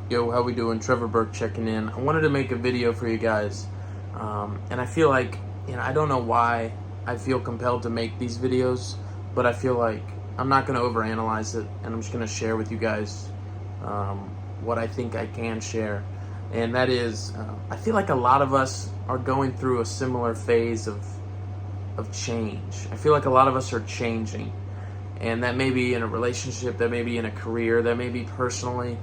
Yo, how we doing? Trevor Burke checking in. I wanted to make a video for you guys, and I feel like, I don't know why I feel compelled to make these videos, but I feel like I'm not going to overanalyze it, and I'm just going to share with you guys what I think I can share, and that is, I feel like a lot of us are going through a similar phase of change. I feel like a lot of us are changing, and that may be in a relationship, that may be in a career, that may be personally,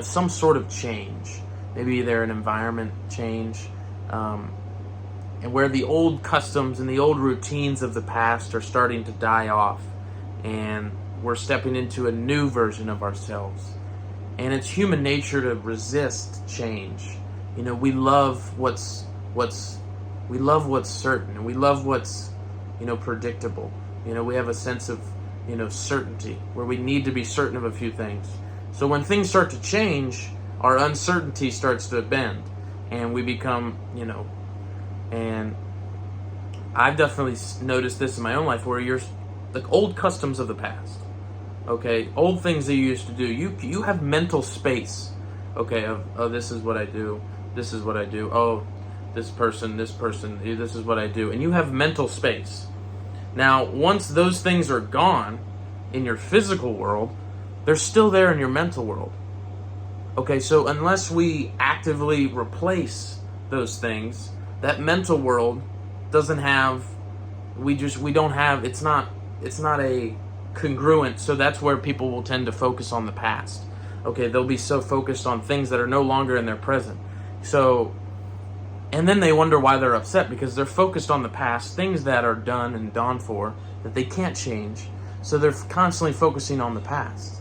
some sort of change. Maybe they're an environment change, and where the old customs and the old routines of the past are starting to die off, and we're stepping into a new version of ourselves. And it's human nature to resist change. We love what's certain, and we love what's predictable. We have a sense of certainty, where we need to be certain of a few things. So when things start to change, our uncertainty starts to bend, and we become, and I've definitely noticed this in my own life, where you're like old customs of the past, okay, old things that you used to do, you have mental space, okay, of, oh, this is what I do, this is what I do, oh, this person, this is what I do, and you have mental space. Now, once those things are gone in your physical world, they're still there in your mental world. Okay, so unless we actively replace those things, that mental world doesn't have, it's not a congruent, so that's where people will tend to focus on the past. Okay, they'll be so focused on things that are no longer in their present. So, and then they wonder why they're upset, because they're focused on the past, things that are done and done for, that they can't change. So they're constantly focusing on the past.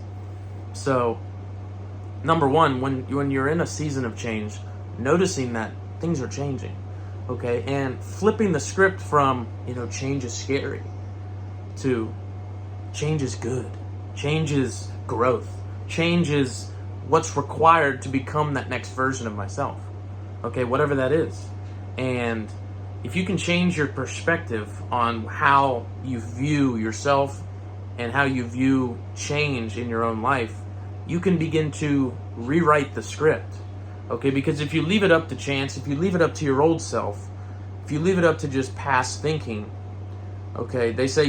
So, number one, when you're in a season of change, noticing that things are changing, okay, and flipping the script from, change is scary, to change is good, change is growth, change is what's required to become that next version of myself, okay, whatever that is. And if you can change your perspective on how you view yourself and how you view change in your own life, you can begin to rewrite the script, okay? Because if you leave it up to chance, if you leave it up to your old self, if you leave it up to just past thinking, okay, they say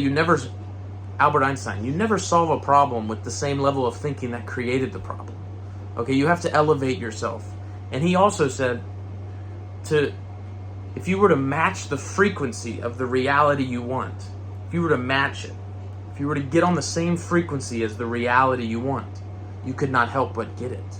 Albert Einstein, you never solve a problem with the same level of thinking that created the problem, okay? You have to elevate yourself. And he also said, if you were to match the frequency of the reality you want, if you were to match it, if you were to get on the same frequency as the reality you want, you could not help but get it.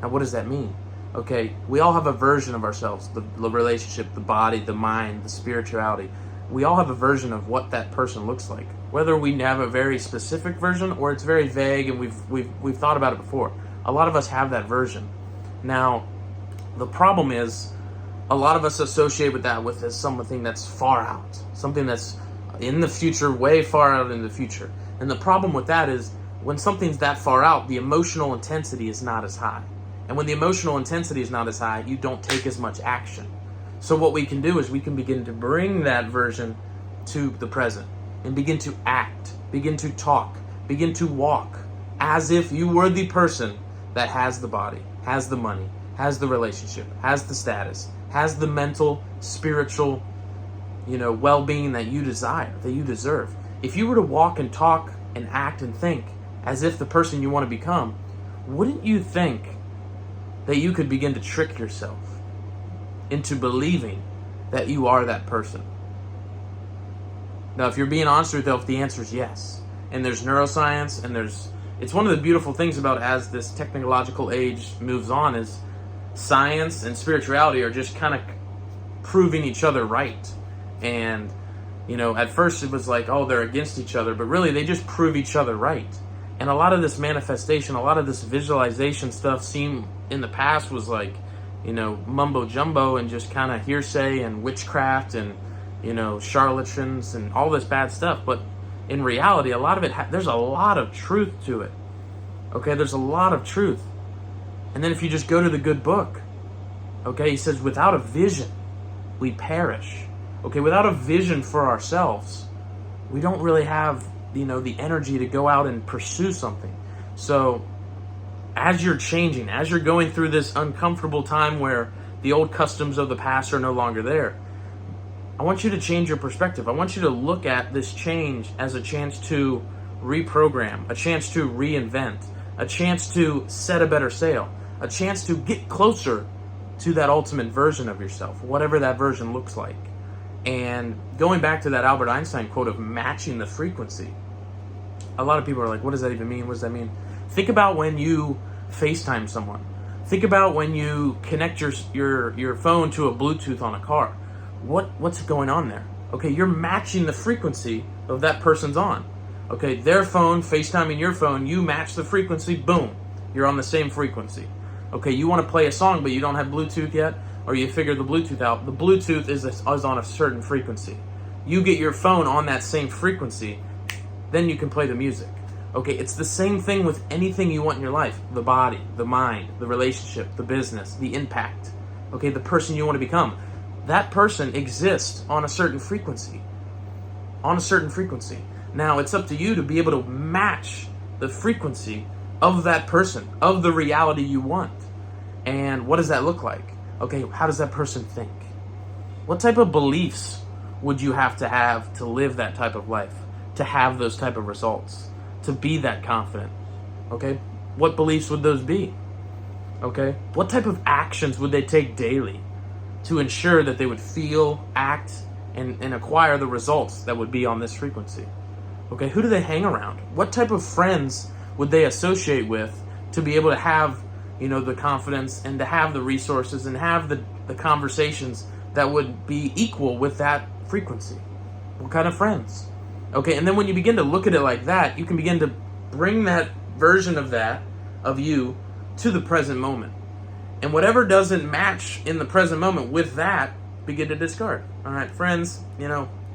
Now, what does that mean? Okay, we all have a version of ourselves, the relationship, the body, the mind, the spirituality. We all have a version of what that person looks like. Whether we have a very specific version or it's very vague and we've thought about it before. A lot of us have that version. Now, the problem is, a lot of us associate with that with as something that's far out, something that's in the future, way far out in the future. And the problem with that is, when something's that far out, the emotional intensity is not as high. And when the emotional intensity is not as high, you don't take as much action. So what we can do is we can begin to bring that version to the present and begin to act, begin to talk, begin to walk as if you were the person that has the body, has the money, has the relationship, has the status, has the mental, spiritual, well-being that you desire, that you deserve. If you were to walk and talk and act and think as if the person you want to become, wouldn't you think that you could begin to trick yourself into believing that you are that person? Now, if you're being honest with yourself, the answer is yes. And there's neuroscience, and it's one of the beautiful things about, as this technological age moves on, is science and spirituality are just kind of proving each other right. And, at first it was like, oh, they're against each other, but really they just prove each other right. And a lot of this manifestation, a lot of this visualization stuff seemed in the past was like, mumbo jumbo and just kind of hearsay and witchcraft and, charlatans and all this bad stuff. But in reality, a lot of it, there's a lot of truth to it. Okay, there's a lot of truth. And then if you just go to the good book, okay, he says, without a vision, we perish. Okay, without a vision for ourselves, we don't really have, the energy to go out and pursue something. So as you're changing, as you're going through this uncomfortable time where the old customs of the past are no longer there, I want you to change your perspective. I want you to look at this change as a chance to reprogram, a chance to reinvent, a chance to set a better sail, a chance to get closer to that ultimate version of yourself, whatever that version looks like. And going back to that Albert Einstein quote of matching the frequency, a lot of people are like, what does that even mean? What does that mean? Think about when you FaceTime someone. Think about when you connect your phone to a Bluetooth on a car. What's going on there? Okay, you're matching the frequency of that person's on. Okay, their phone, FaceTiming your phone, you match the frequency, boom, you're on the same frequency. Okay, you want to play a song, but you don't have Bluetooth yet, or you figure the Bluetooth out. The Bluetooth is on a certain frequency. You get your phone on that same frequency, then you can play the music. Okay, it's the same thing with anything you want in your life. The body, the mind, the relationship, the business, the impact. Okay, the person you want to become. That person exists on a certain frequency. On a certain frequency. Now, it's up to you to be able to match the frequency of that person, of the reality you want. And what does that look like? Okay, how does that person think? What type of beliefs would you have to live that type of life, to have those type of results, to be that confident? Okay, what beliefs would those be? Okay, what type of actions would they take daily to ensure that they would feel, act, and acquire the results that would be on this frequency? Okay, who do they hang around? What type of friends would they associate with to be able to have, the confidence and to have the resources and have the conversations that would be equal with that frequency? What kind of friends? Okay, and then when you begin to look at it like that, you can begin to bring that version of you, to the present moment. And whatever doesn't match in the present moment with that, begin to discard. All right, friends,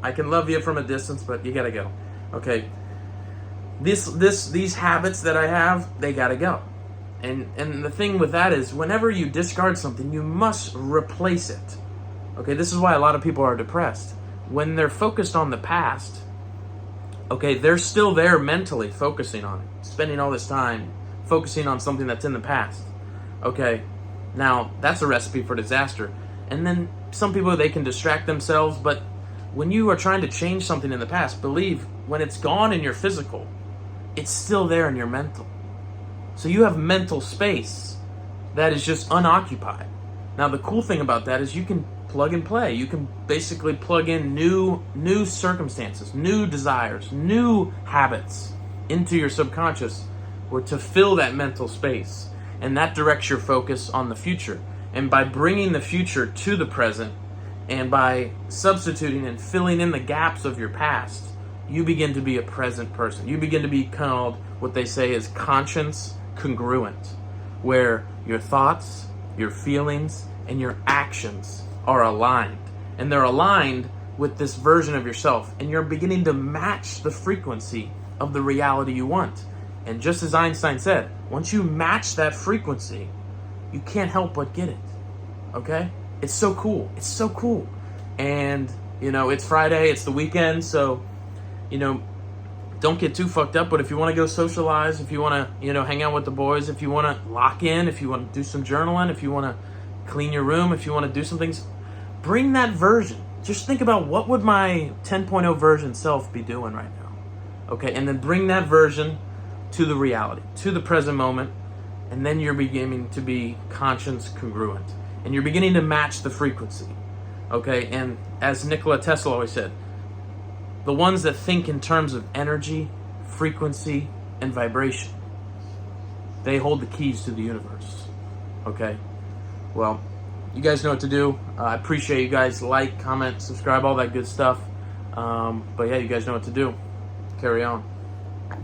I can love you from a distance, but you gotta go. Okay, these habits that I have, they gotta go. And the thing with that is, whenever you discard something, you must replace it. Okay, this is why a lot of people are depressed. When they're focused on the past, okay, they're still there mentally focusing on it, spending all this time focusing on something that's in the past. Okay, now that's a recipe for disaster. And then some people, they can distract themselves, but when you are trying to change something in the past, believe when it's gone in your physical, it's still there in your mental. So you have mental space that is just unoccupied. Now the cool thing about that is you can plug and play. You can basically plug in new circumstances, new desires, new habits into your subconscious, or to fill that mental space. And that directs your focus on the future. And by bringing the future to the present, and by substituting and filling in the gaps of your past, you begin to be a present person. You begin to be called what they say is conscience congruent, where your thoughts, your feelings, and your actions are aligned. And they're aligned with this version of yourself. And you're beginning to match the frequency of the reality you want. And just as Einstein said, once you match that frequency, you can't help but get it. Okay? It's so cool. It's so cool. And, it's Friday, it's the weekend, so, don't get too fucked up. But if you want to go socialize, if you want to, hang out with the boys, if you want to lock in, if you want to do some journaling, if you want to clean your room, if you want to do some things, bring that version. Just think about, what would my 10.0 version self be doing right now? Okay, and then bring that version to the reality, to the present moment, and then you're beginning to be conscience congruent. And you're beginning to match the frequency. Okay, and as Nikola Tesla always said, the ones that think in terms of energy, frequency, and vibration, they hold the keys to the universe. Okay, well, you guys know what to do. I appreciate you guys. Like, comment, subscribe, all that good stuff. But yeah, you guys know what to do. Carry on.